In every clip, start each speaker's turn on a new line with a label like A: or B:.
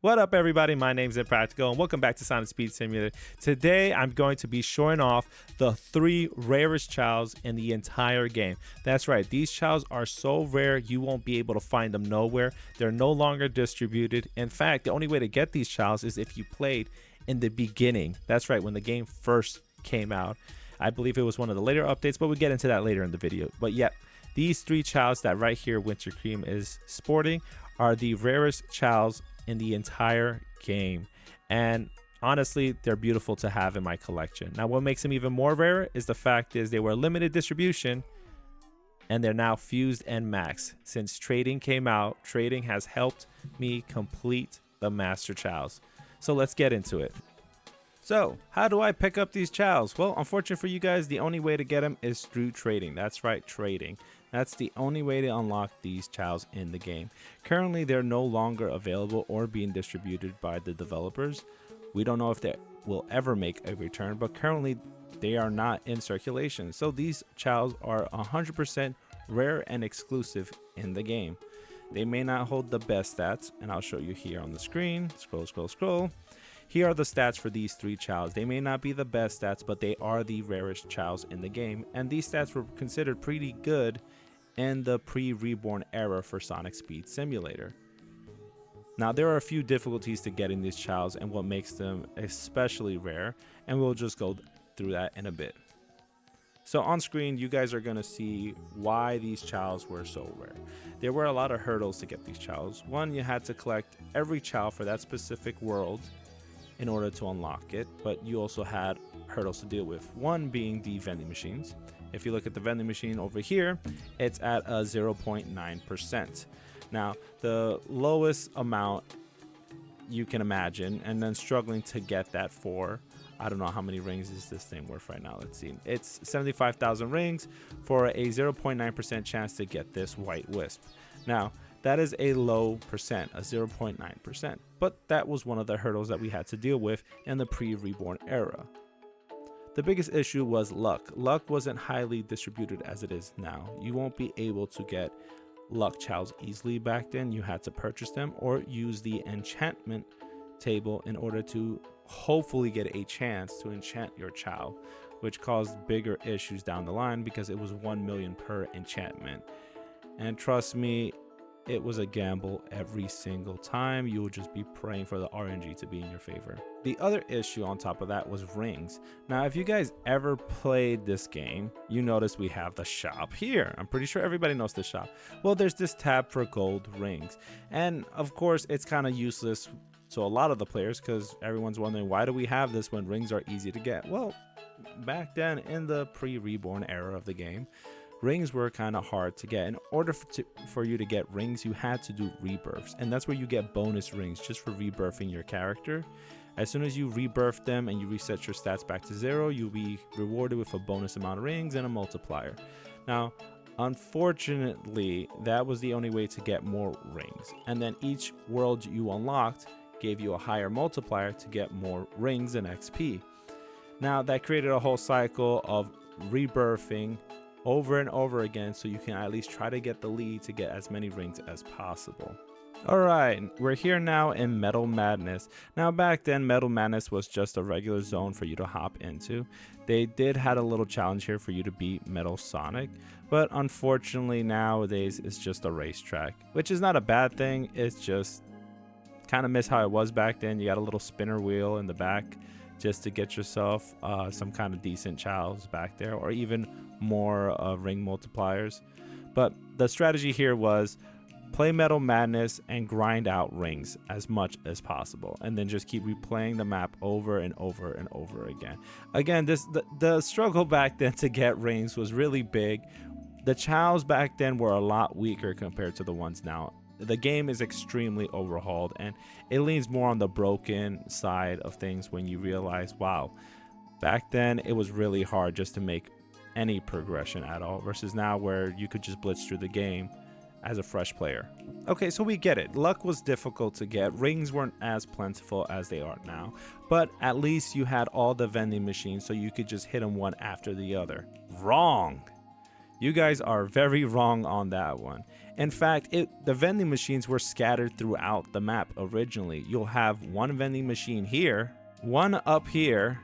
A: What up, everybody? My name's Impractical, and welcome back to Sonic Speed Simulator. Today, I'm going to be showing off the 3 rarest Chaos in the entire game. That's right, these Chaos are so rare, you won't be able to find them nowhere. They're no longer distributed. In fact, the only way to get these Chaos is if you played in the beginning. That's right, when the game first came out. I believe it was one of the later updates, but we'll get into that later in the video. But yep, these 3 Chaos that right here Winter Cream is sporting are the rarest Chaos in the entire game, and honestly they're beautiful to have in my collection. Now what makes them even more rare is the fact is they were limited distribution and they're now fused and maxed. Since trading came out, trading has helped me complete the master Chaos. So let's get into it. So how do I pick up these Chaos? Well, unfortunately for you guys, the only way to get them is through trading. That's right, trading. That's the only way to unlock these Chaos in the game. Currently, they're no longer available or being distributed by the developers. We don't know if they will ever make a return, but currently they are not in circulation. So these Chaos are 100% rare and exclusive in the game. They may not hold the best stats, and I'll show you here on the screen. Scroll, scroll, scroll. Here are the stats for these 3 Chaos. They may not be the best stats, but they are the rarest Chaos in the game, and these stats were considered pretty good in the pre-reborn era for Sonic Speed Simulator. Now there are a few difficulties to getting these Chaos and what makes them especially rare, and we'll just go through that in a bit. So on screen you guys are going to see why these Chaos were so rare. There were a lot of hurdles to get these Chaos. One, you had to collect every Chao for that specific world in order to unlock it, but you also had hurdles to deal with. One being the vending machines. If you look at the vending machine over here, it's at a 0.9%. Now, the lowest amount you can imagine, and then struggling to get that for, I don't know how many rings is this thing worth right now. Let's see. It's 75,000 rings for a 0.9% chance to get this white wisp. Now, that is a low percent, a 0.9%, but that was one of the hurdles that we had to deal with in the pre-reborn era. The biggest issue was luck. Luck wasn't highly distributed as it is now. You won't be able to get luck Chaos easily back then. You had to purchase them or use the enchantment table in order to hopefully get a chance to enchant your Chao, which caused bigger issues down the line because it was 1 million per enchantment. And trust me, it was a gamble every single time. You would just be praying for the RNG to be in your favor. The other issue on top of that was rings. Now, if you guys ever played this game, you notice we have the shop here. I'm pretty sure everybody knows the shop. Well, there's this tab for gold rings. And of course, it's kind of useless to a lot of the players because everyone's wondering, why do we have this when rings are easy to get? Well, back then in the pre-reborn era of the game, rings were kind of hard to get. In order for you to get rings, you had to do rebirths, and that's where you get bonus rings just for rebirthing your character. As soon as you rebirth them and you reset your stats back to 0, you'll be rewarded with a bonus amount of rings and a multiplier. Now, unfortunately, that was the only way to get more rings, and then each world you unlocked gave you a higher multiplier to get more rings and XP. Now, that created a whole cycle of rebirthing over and over again, so you can at least try to get the lead to get as many rings as possible. Alright, we're here now in Metal Madness. Now back then, Metal Madness was just a regular zone for you to hop into. They did had a little challenge here for you to beat Metal Sonic, but unfortunately nowadays it's just a racetrack, which is not a bad thing. It's just kind of miss how it was back then. You got a little spinner wheel in the back just to get yourself some kind of decent Chaos back there, or even more ring multipliers. But the strategy here was play Metal Madness and grind out rings as much as possible, and then just keep replaying the map over and over and over again. Again, the struggle back then to get rings was really big. The Chaos back then were a lot weaker compared to the ones now. The game is extremely overhauled, and it leans more on the broken side of things when you realize, wow, back then it was really hard just to make any progression at all, versus now where you could just blitz through the game as a fresh player. Okay, so we get it. Luck was difficult to get. Rings weren't as plentiful as they are now, but at least you had all the vending machines, so you could just hit them one after the other. Wrong. You guys are very wrong on that one. In fact, the vending machines were scattered throughout the map originally. You'll have one vending machine here, one up here,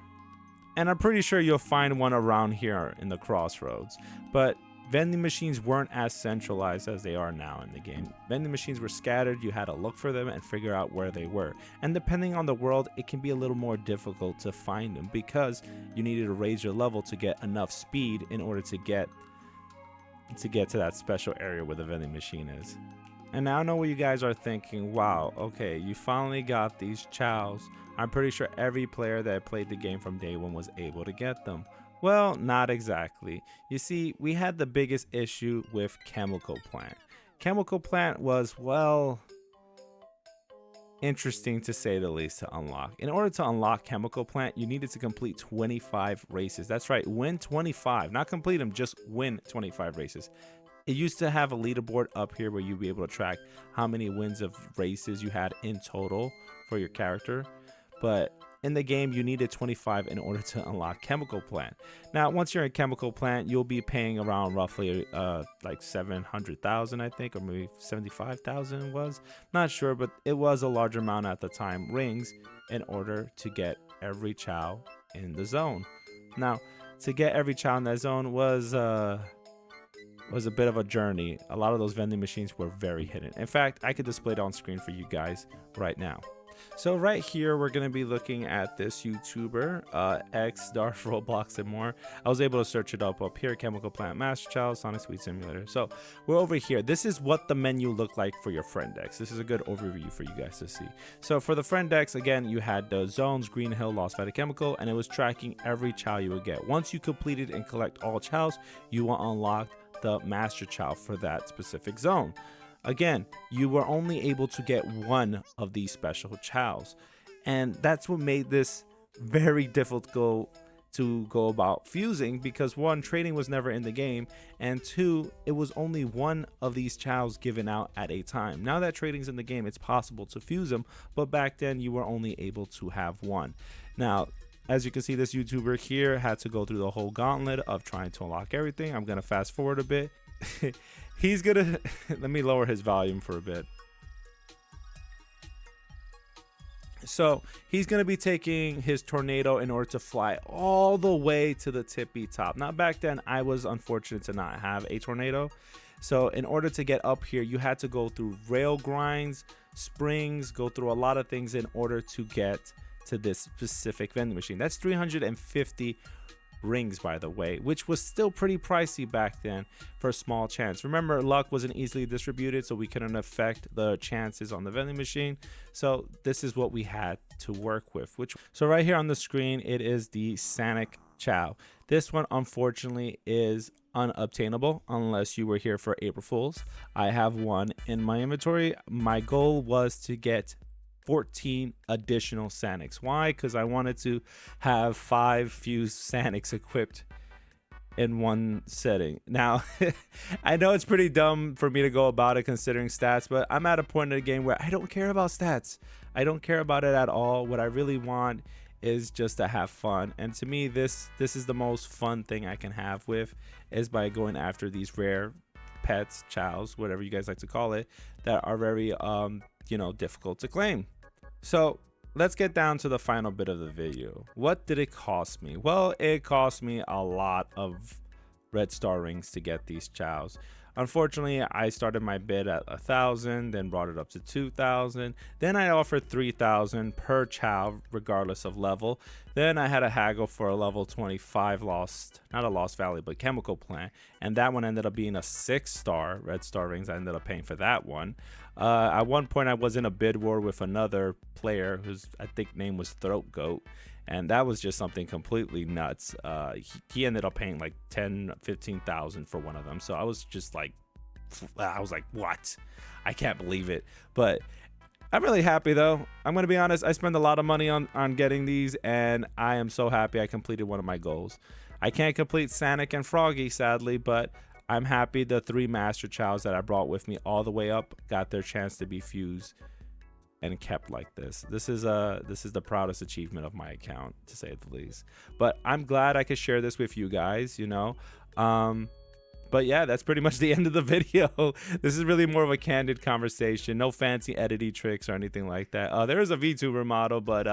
A: and I'm pretty sure you'll find one around here in the crossroads. But vending machines weren't as centralized as they are now in the game. Vending machines were scattered. You had to look for them and figure out where they were. And depending on the world, it can be a little more difficult to find them because you needed to raise your level to get enough speed in order to get to that special area where the vending machine is. And now I know what you guys are thinking. Wow, okay, you finally got these chows. I'm pretty sure every player that played the game from day one was able to get them. Well, not exactly. You see, we had the biggest issue with Chemical Plant. Chemical Plant was, well, interesting to say the least to unlock. In order to unlock Chemical Plant, you needed to complete 25 races. That's right, win 25. Not complete them, just win 25 races. It used to have a leaderboard up here where you'd be able to track how many wins of races you had in total for your character. But in the game, you needed 25 in order to unlock Chemical Plant. Now, once you're in Chemical Plant, you'll be paying around roughly like 700,000, I think, or maybe 75,000 it was. Not sure, but it was a large amount at the time, rings, in order to get every Chao in the zone. Now, to get every Chao in that zone was a bit of a journey. A lot of those vending machines were very hidden. In fact, I could display it on screen for you guys right now. So right here, we're going to be looking at this YouTuber, X, Darth Roblox, and more. I was able to search it up here, Chemical Plant Master Chao, Sonic Sweet Simulator. So we're over here. This is what the menu looked like for your friend X. This is a good overview for you guys to see. So for the friend X, again, you had the zones, Green Hill, Lost Valley Chemical, and it was tracking every Chao you would get. Once you completed and collect all Chaos, you will unlock the Master Chao for that specific zone. Again, you were only able to get one of these special Chaos, and that's what made this very difficult to go about fusing, because one, trading was never in the game, and two, it was only one of these Chaos given out at a time. Now that trading's in the game, it's possible to fuse them, but back then you were only able to have one. Now, as you can see, this YouTuber here had to go through the whole gauntlet of trying to unlock everything. I'm gonna fast forward a bit. He's gonna let me lower his volume for a bit. So he's gonna be taking his tornado in order to fly all the way to the tippy top. Now back then, I was unfortunate to not have a tornado. So in order to get up here, you had to go through rail grinds, springs, go through a lot of things in order to get to this specific vending machine. That's 350 rings, by the way, which was still pretty pricey back then for a small chance. Remember, luck wasn't easily distributed, so we couldn't affect the chances on the vending machine. So this is what we had to work with. So right here on the screen, it is the Sonic Chao. This one, unfortunately, is unobtainable unless you were here for April Fools. I have one in my inventory. My goal was to get 14 additional Sanics. Why? Because I wanted to have 5 fused Sanics equipped in one setting. Now, I know it's pretty dumb for me to go about it considering stats, but I'm at a point in the game where I don't care about stats. I don't care about it at all. What I really want is just to have fun. And to me, this is the most fun thing I can have with, is by going after these rare pets, chows, whatever you guys like to call it, that are very difficult to claim. So let's get down to the final bit of the video. What did it cost me? Well, it cost me a lot of red star rings to get these chows. Unfortunately, I started my bid at 1,000, then brought it up to 2,000. Then I offered 3,000 per Chao, regardless of level. Then I had a haggle for a level 25 Lost Valley, but Chemical Plant. And that one ended up being a 6-star red star rings. I ended up paying for that one. At one point, I was in a bid war with another player whose, I think, name was Throat Goat. And that was just something completely nuts. He ended up paying like 10,000-15,000 for one of them. So I was just like, what? I can't believe it. But I'm really happy though. I'm gonna be honest, I spent a lot of money on getting these, and I am so happy I completed one of my goals. I can't complete Sonic and Froggy, sadly, but I'm happy the 3 Master Chows that I brought with me all the way up got their chance to be fused and kept like this. This is the proudest achievement of my account, to say the least. But I'm glad I could share this with you guys. But yeah, that's pretty much the end of the video. This is really more of a candid conversation. No fancy editing tricks or anything like that. There is a VTuber model, but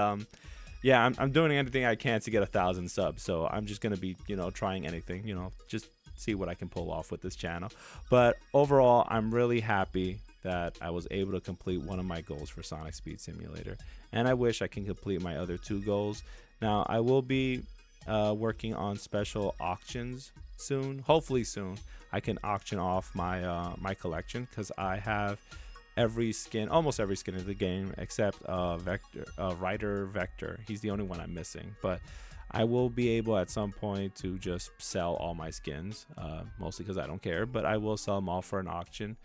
A: yeah, I'm doing anything I can to get 1,000 subs. So I'm just gonna be, trying anything, just see what I can pull off with this channel. But overall, I'm really happy that I was able to complete one of my goals for Sonic Speed Simulator, and I wish I can complete my other 2 goals. Now I will be working on special auctions soon. Hopefully soon I can auction off my my collection, because I have almost every skin in the game except Rider Vector. He's the only one I'm missing, but I will be able at some point to just sell all my skins, mostly because I don't care, but I will sell them all for an auction.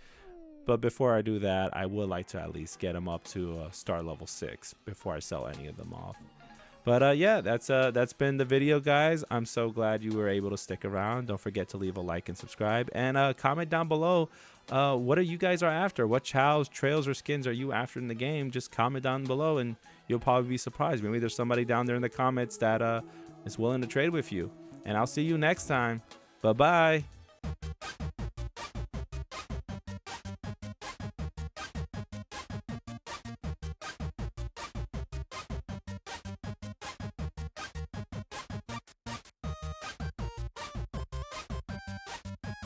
A: But before I do that, I would like to at least get them up to star level 6 before I sell any of them off. But yeah, that's been the video, guys. I'm so glad you were able to stick around. Don't forget to leave a like and subscribe, and comment down below what are you guys are after. What Chaos, trails, or skins are you after in the game? Just comment down below and you'll probably be surprised. Maybe there's somebody down there in the comments that is willing to trade with you. And I'll see you next time. Bye bye.